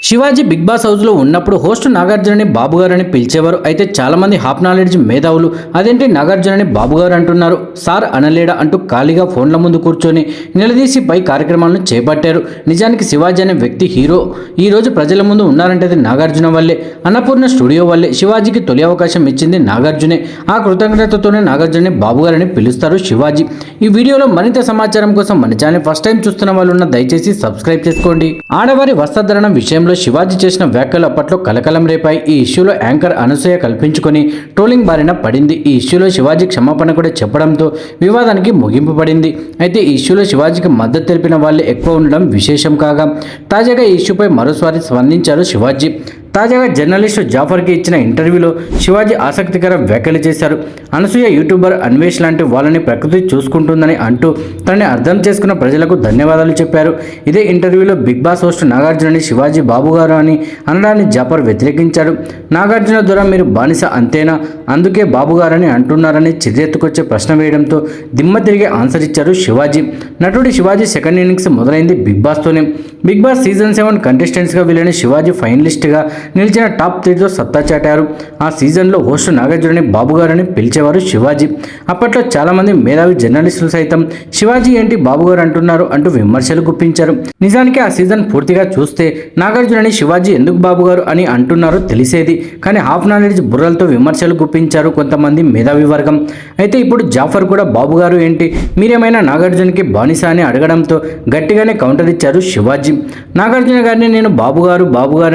Shivaji big boss హౌస్లో ఉన్నప్పుడు host నాగార్జునని బాబుగారు అని పిలిచేవారు. అయితే చాలామంది హాఫ్ నాలెడ్జ్ మేధావులు అదేంటి నాగార్జునని బాబుగారు అంటున్నారు, సార్ అనలేడా అంటూ ఖాళీగా ఫోన్ల ముందు కూర్చొని నిలదీసి పై కార్యక్రమాలను చేపట్టారు. నిజానికి శివాజీ అనే వ్యక్తి హీరో ఈ రోజు ప్రజల ముందు ఉన్నారంటే అది నాగార్జున వల్లే. అన్నపూర్ణ స్టూడియో వల్లే శివాజీకి తొలి అవకాశం ఇచ్చింది నాగార్జునే. ఆ కృతజ్ఞతతోనే నాగార్జునని బాబుగారని పిలుస్తారు శివాజీ. ఈ వీడియోలో మరింత సమాచారం కోసం మన ఛానల్ ఫస్ట్ టైం చూస్తున్న వాళ్ళు ఉన్న దయచేసి సబ్స్క్రైబ్ చేసుకోండి. ఆడవారి వస్త్రధరణ విషయంలో శివాజీ చేసిన వ్యాఖ్యలు అప్పట్లో కలకలం రేపాయి. ఈ ఇష్యూలో యాంకర్ అనసూయ కల్పించుకొని ట్రోలింగ్ బారిన పడింది. ఈ ఇష్యూలో శివాజీ క్షమాపణ కూడా చెప్పడంతో వివాదానికి ముగింపు పడింది. అయితే ఈ ఇష్యూలో శివాజీకి మద్దతు తెలిపిన వాళ్ళే ఎక్కువ ఉండడం విశేషం కాగా తాజాగా ఈ ఇష్యూపై మరోసారి స్పందించారు శివాజీ. తాజాగా జర్నలిస్టు జాఫర్కి ఇచ్చిన ఇంటర్వ్యూలో శివాజీ ఆసక్తికర వ్యాఖ్యలు చేశారు. అనసూయ యూట్యూబర్ అన్వేష్ లాంటి వాళ్ళని ప్రకృతి చూసుకుంటుందని అంటూ తనని అర్థం చేసుకున్న ప్రజలకు ధన్యవాదాలు చెప్పారు. ఇదే ఇంటర్వ్యూలో బిగ్ బాస్ హోస్ట్ నాగార్జునని శివాజీ బాబుగారు అని అనడాన్ని జాఫర్ వ్యతిరేకించాడు. నాగార్జున ద్వారా మీరు బానిస అంతేనా, అందుకే బాబుగారని అంటున్నారని చిరెత్తుకొచ్చే ప్రశ్న వేయడంతో దిమ్మ తిరిగి ఆన్సర్ ఇచ్చారు శివాజీ. నటుడి శివాజీ సెకండ్ ఇన్నింగ్స్ మొదలైంది బిగ్ బాస్తోనే. బిగ్ బాస్ సీజన్ 7 కంటెస్టెంట్స్గా వెళ్ళిన శివాజీ ఫైనలిస్ట్గా నిలిచిన టాప్ 3తో సత్తా చాటారు. ఆ సీజన్లో హోస్ట్ నాగార్జునని బాబుగారని పిలిచేవారు శివాజీ. అప్పట్లో చాలామంది మేధావి జర్నలిస్టులు సైతం శివాజీ ఏంటి బాబుగారు అంటున్నారు అంటూ విమర్శలు గుప్పించారు. నిజానికి ఆ సీజన్ పూర్తిగా చూస్తే నాగార్జునని శివాజీ ఎందుకు బాబుగారు అని అంటున్నారో తెలిసేది. కానీ హాఫ్ నాలెడ్జ్ బుర్రలతో విమర్శలు గుప్పించారు కొంతమంది మేధావి వర్గం. అయితే ఇప్పుడు జాఫర్ కూడా బాబుగారు ఏంటి, మీరేమైనా నాగార్జునకి బానిస అని అడగడంతో గట్టిగానే కౌంటర్ ఇచ్చారు శివాజీ. నాగార్జున గారిని నేను బాబుగారు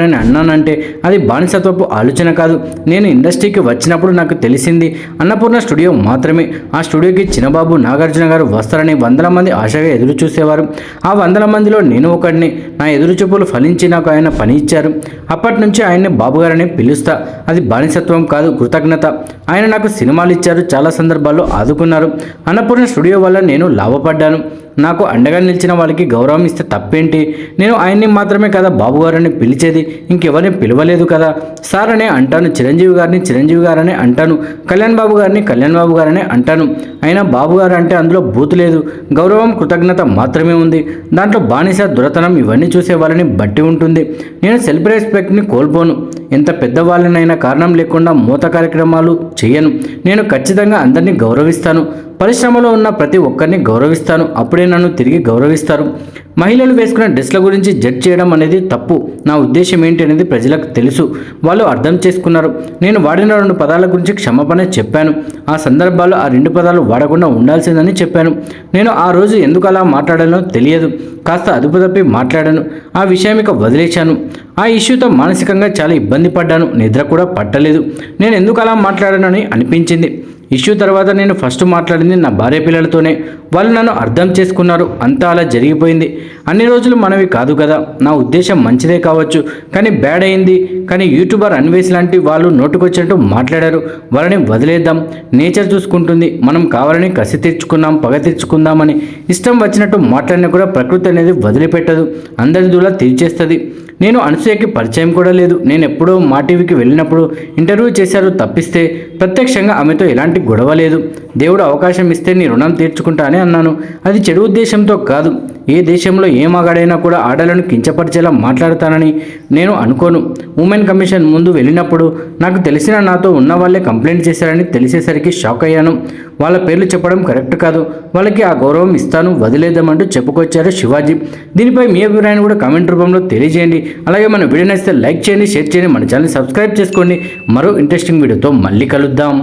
అని అన్నానంటే అది బానిసత్వపు ఆలోచన కాదు. నేను ఇండస్ట్రీకి వచ్చినప్పుడు నాకు తెలిసింది అన్నపూర్ణ స్టూడియో మాత్రమే. ఆ స్టూడియోకి చిన్నబాబు నాగార్జున గారు వస్తారని వందల మంది ఆశగా ఎదురు చూసేవారు. ఆ వందల మందిలో నేను ఒకడిని. నా ఎదురు చూపులు ఫలించి నాకు ఆయన పని ఇచ్చారు. అప్పటి నుంచి ఆయన్ని బాబుగారని పిలుస్తా. అది బానిసత్వం కాదు, కృతజ్ఞత. ఆయన నాకు సినిమాలు ఇచ్చారు, చాలా సందర్భాల్లో ఆదుకున్నారు. అన్నపూర్ణ స్టూడియో వల్ల నేను లాభపడ్డాను. నాకు అండగా నిలిచిన వాళ్ళకి గౌరవం ఇస్తే తప్పేంటి? నేను ఆయన్ని మాత్రమే కదా బాబుగారని పిలిచేది, ఇంకెవరిని పిలవలేదు కదా. సార్ అనే అంటాను, చిరంజీవి గారని అంటాను, కళ్యాణ్ బాబు గారని అంటాను. అయినా బాబుగారు అంటే అందులో బూతు లేదు, గౌరవం కృతజ్ఞత మాత్రమే ఉంది. దాంట్లో బానిస దురతనం ఇవన్నీ చూసే వాళ్ళని బట్టి ఉంటుంది. నేను సెల్ఫ్ రెస్పెక్ట్ని కోల్పోను. ఎంత పెద్దవాళ్ళనైనా కారణం లేకుండా మూత కార్యక్రమాలు చేయను. నేను ఖచ్చితంగా అందరినీ గౌరవిస్తాను. పరిశ్రమలో ఉన్న ప్రతి ఒక్కరిని గౌరవిస్తాను. అప్పుడే నన్ను తిరిగి గౌరవిస్తారు. మహిళలు వేసుకున్న డ్రెస్ల గురించి జడ్జ్ చేయడం అనేది తప్పు. నా ఉద్దేశం ఏంటి అనేది ప్రజలకు తెలుసు, వాళ్ళు అర్థం చేసుకున్నారు. నేను వాడిన 2 పదాల గురించి క్షమాపణ చెప్పాను. ఆ సందర్భాల్లో ఆ 2 పదాలు వాడకుండా ఉండాల్సిందని చెప్పాను. నేను ఆ రోజు ఎందుకు అలా మాట్లాడానో తెలియదు, కాస్త అదుపు తప్పి మాట్లాడాను. ఆ విషయం ఇక వదిలేశాను. ఆ ఇష్యూతో మానసికంగా చాలా ఇబ్బంది పడ్డాను, నిద్ర కూడా పట్టలేదు. నేను ఎందుకు అలా మాట్లాడానని అనిపించింది. ఇష్యూ తర్వాత నేను ఫస్ట్ మాట్లాడింది నా భార్య పిల్లలతోనే. వాళ్ళు నన్ను అర్థం చేసుకున్నారు. అంతా అలా జరిగిపోయింది. అన్ని రోజులు మనవి కాదు కదా. నా ఉద్దేశం మంచిదే కావచ్చు, కానీ బ్యాడ్ అయింది. కానీ యూట్యూబర్ అన్వేష్ లాంటి వాళ్ళు నోటుకొచ్చినట్టు మాట్లాడారు. వాళ్ళని వదిలేద్దాం, నేచర్ చూసుకుంటుంది. మనం కావాలని కసి తీర్చుకుందాం, పగ తీర్చుకుందామని ఇష్టం వచ్చినట్టు మాట్లాడినా కూడా ప్రకృతి అనేది వదిలిపెట్టదు, అందరి దూలా తీర్చేస్తుంది. నేను అనసూయకి పరిచయం కూడా లేదు. నేను ఎప్పుడో మా టీవీకి వెళ్ళినప్పుడు ఇంటర్వ్యూ చేశారు తప్పిస్తే ప్రత్యక్షంగా ఆమెతో ఎలాంటి గొడవ లేదు. దేవుడు అవకాశం ఇస్తే నీ రుణం తీర్చుకుంటా అని అన్నాను. అది చెడు ఉద్దేశంతో కాదు. ఏ దేశంలో ఏ మగాడైనా కూడా ఆడలను కించపరిచేలా మాట్లాడతానని నేను అనుకోను. ఉమెన్ కమిషన్ ముందు వెళ్ళినప్పుడు నాకు తెలిసిన నాతో ఉన్న వాళ్ళే కంప్లైంట్ చేశారని తెలిసేసరికి షాక్ అయ్యాను. వాళ్ళ పేర్లు చెప్పడం కరెక్ట్ కాదు. వాళ్ళకి ఆ గౌరవం ఇస్తాను, వదిలేద్దామంటూ చెప్పుకొచ్చారు శివాజీ. దీనిపై మీ అభిప్రాయాన్ని కూడా కామెంట్ రూపంలో తెలియజేయండి. అలాగే మన వీడియో నచ్చితే లైక్ చేయండి, షేర్ చేయండి, మన ఛానల్ సబ్స్క్రైబ్ చేసుకోండి. మరో ఇంట్రెస్టింగ్ వీడియోతో మళ్ళీ కలుద్దాం.